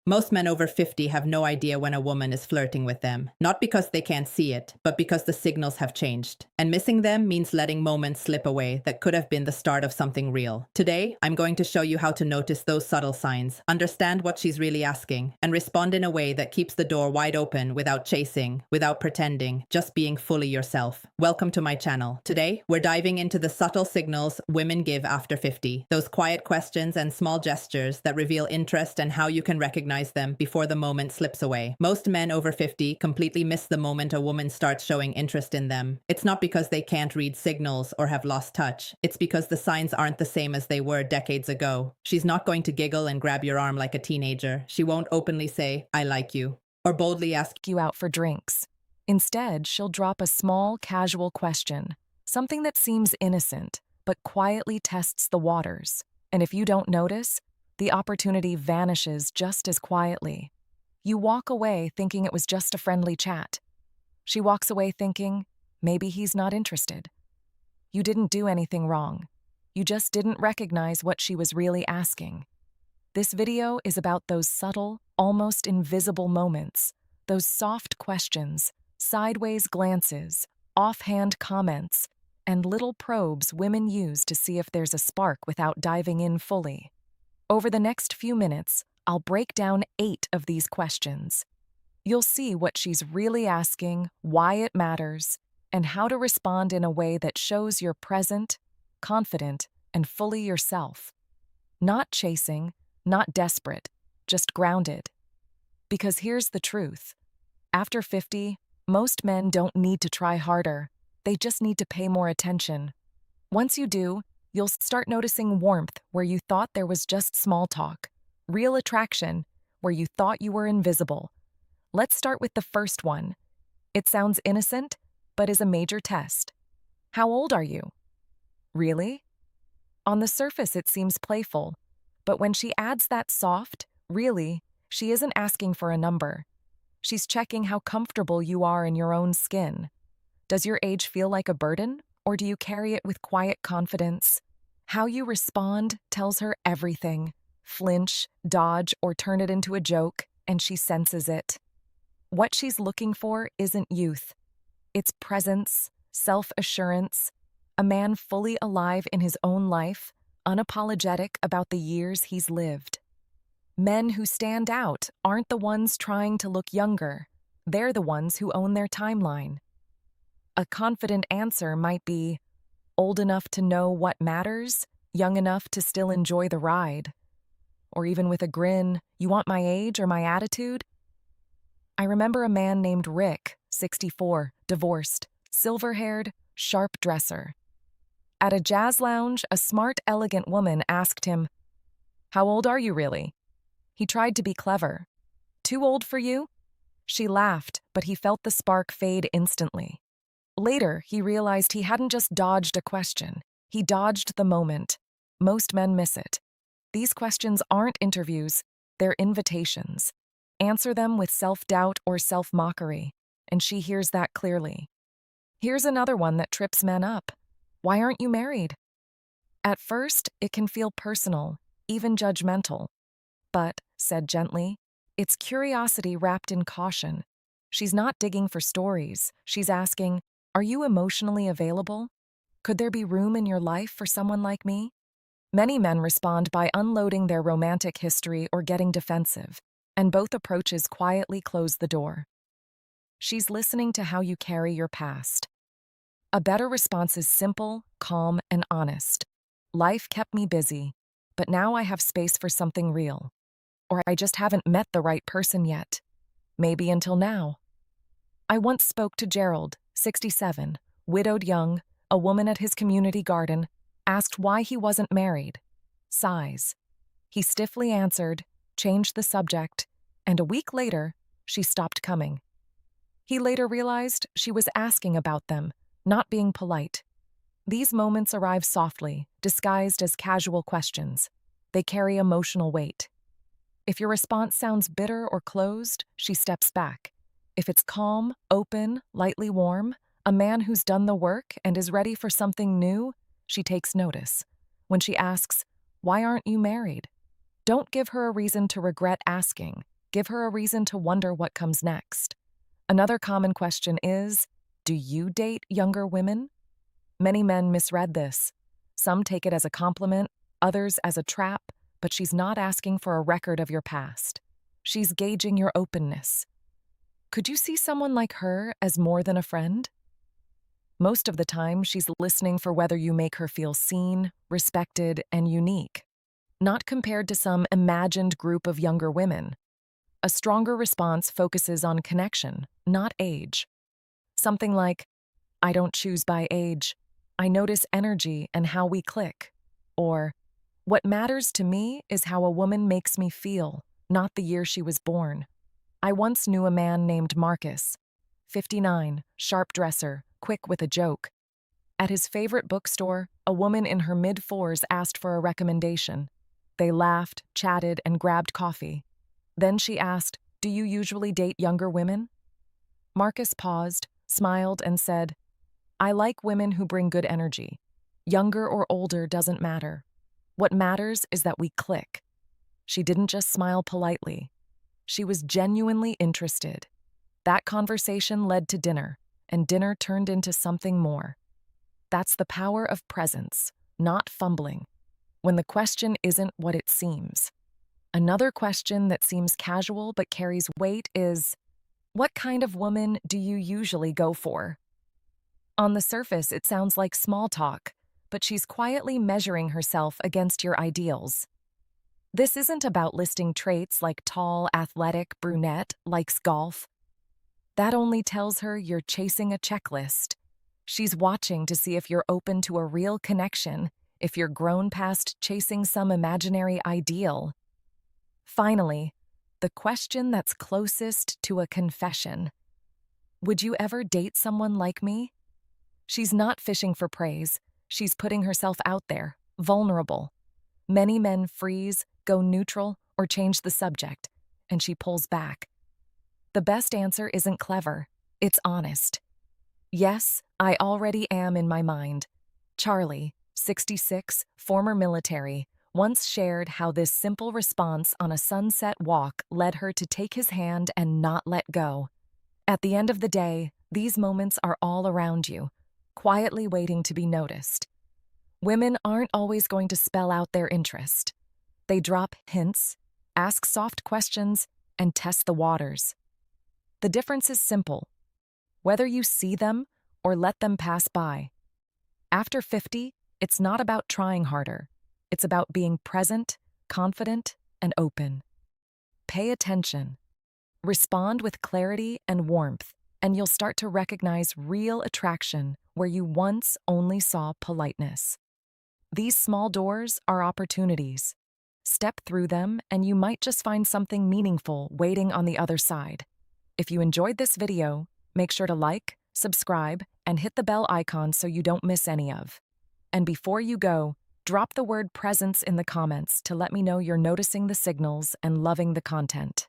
Most men over 50 have no idea when a woman is flirting with them, not because they can't see it, but because the signals have changed. And missing them means letting moments slip away that could have been the start of something real. Today, I'm going to show you how to notice those subtle signs, understand what she's really asking, and respond in a way that keeps the door wide open without chasing, without pretending, just being fully yourself. Welcome to my channel. Today, we're diving into the subtle signals women give after 50, those quiet questions and small gestures that reveal interest and how you can recognize them before the moment slips away. Most men over 50 completely miss the moment a woman starts showing interest in them. It's not because they can't read signals or have lost touch. It's because the signs aren't the same as they were decades ago. She's not going to giggle and grab your arm like a teenager. She won't openly say, "I like you," or boldly ask you out for drinks. Instead, she'll drop a small, casual question, something that seems innocent, but quietly tests the waters. And if you don't notice, the opportunity vanishes just as quietly. You walk away thinking it was just a friendly chat. She walks away thinking, maybe he's not interested. You didn't do anything wrong. You just didn't recognize what she was really asking. This video is about those subtle, almost invisible moments, those soft questions, sideways glances, offhand comments, and little probes women use to see if there's a spark without diving in fully. Over the next few minutes, I'll break down 8 of these questions. You'll see what she's really asking, why it matters, and how to respond in a way that shows you're present, confident, and fully yourself. Not chasing, not desperate, just grounded. Because here's the truth. After 50, most men don't need to try harder. They just need to pay more attention. Once you do, you'll start noticing warmth where you thought there was just small talk, real attraction where you thought you were invisible. Let's start with the first one. It sounds innocent, but is a major test. How old are you? Really? On the surface, it seems playful, but when she adds that soft, really, she isn't asking for a number. She's checking how comfortable you are in your own skin. Does your age feel like a burden? Or do you carry it with quiet confidence? How you respond tells her everything. Flinch, dodge, or turn it into a joke, and she senses it. What she's looking for isn't youth. It's presence, self-assurance, a man fully alive in his own life, unapologetic about the years he's lived. Men who stand out aren't the ones trying to look younger. They're the ones who own their timeline. A confident answer might be, old enough to know what matters, young enough to still enjoy the ride. Or even with a grin, you want my age or my attitude? I remember a man named Rick, 64, divorced, silver-haired, sharp dresser. At a jazz lounge, a smart, elegant woman asked him, "How old are you really?" He tried to be clever. "Too old for you?" She laughed, but he felt the spark fade instantly. Later, he realized he hadn't just dodged a question. He dodged the moment. Most men miss it. These questions aren't interviews, they're invitations. Answer them with self-doubt or self-mockery, and she hears that clearly. Here's another one that trips men up. Why aren't you married? At first, it can feel personal, even judgmental. But, said gently, it's curiosity wrapped in caution. She's not digging for stories. She's asking, are you emotionally available? Could there be room in your life for someone like me? Many men respond by unloading their romantic history or getting defensive, and both approaches quietly close the door. She's listening to how you carry your past. A better response is simple, calm, and honest. Life kept me busy, but now I have space for something real. Or I just haven't met the right person yet. Maybe until now. I once spoke to Gerald, 67, widowed young, a woman at his community garden, asked why he wasn't married. Sighs. He stiffly answered, changed the subject, and a week later, she stopped coming. He later realized she was asking about them, not being polite. These moments arrive softly, disguised as casual questions. They carry emotional weight. If your response sounds bitter or closed, she steps back. If it's calm, open, lightly warm, a man who's done the work and is ready for something new, she takes notice. When she asks, "Why aren't you married?" Don't give her a reason to regret asking. Give her a reason to wonder what comes next. Another common question is, do you date younger women? Many men misread this. Some take it as a compliment, others as a trap, but she's not asking for a record of your past. She's gauging your openness. Could you see someone like her as more than a friend? Most of the time, she's listening for whether you make her feel seen, respected, and unique, not compared to some imagined group of younger women. A stronger response focuses on connection, not age. Something like, I don't choose by age. I notice energy and how we click. Or, what matters to me is how a woman makes me feel, not the year she was born. I once knew a man named Marcus, 59, sharp dresser, quick with a joke. At his favorite bookstore, a woman in her mid-40s asked for a recommendation. They laughed, chatted, and grabbed coffee. Then she asked, do you usually date younger women? Marcus paused, smiled, and said, I like women who bring good energy. Younger or older doesn't matter. What matters is that we click. She didn't just smile politely. She was genuinely interested. That conversation led to dinner, and dinner turned into something more. That's the power of presence, not fumbling, when the question isn't what it seems. Another question that seems casual but carries weight is, what kind of woman do you usually go for? On the surface, it sounds like small talk, but she's quietly measuring herself against your ideals. This isn't about listing traits like tall, athletic, brunette, likes golf. That only tells her you're chasing a checklist. She's watching to see if you're open to a real connection, if you're grown past chasing some imaginary ideal. Finally, the question that's closest to a confession. Would you ever date someone like me? She's not fishing for praise. She's putting herself out there, vulnerable. Many men freeze, go neutral, or change the subject, and she pulls back. The best answer isn't clever, it's honest. Yes, I already am in my mind. Charlie, 66, former military, once shared how this simple response on a sunset walk led her to take his hand and not let go. At the end of the day, these moments are all around you, quietly waiting to be noticed. Women aren't always going to spell out their interest. They drop hints, ask soft questions, and test the waters. The difference is simple. Whether you see them or let them pass by. After 50, it's not about trying harder. It's about being present, confident, and open. Pay attention. Respond with clarity and warmth, and you'll start to recognize real attraction where you once only saw politeness. These small doors are opportunities. Step through them, and you might just find something meaningful waiting on the other side. If you enjoyed this video, make sure to like, subscribe, and hit the bell icon so you don't miss any of. And before you go, drop the word presence in the comments to let me know you're noticing the signals and loving the content.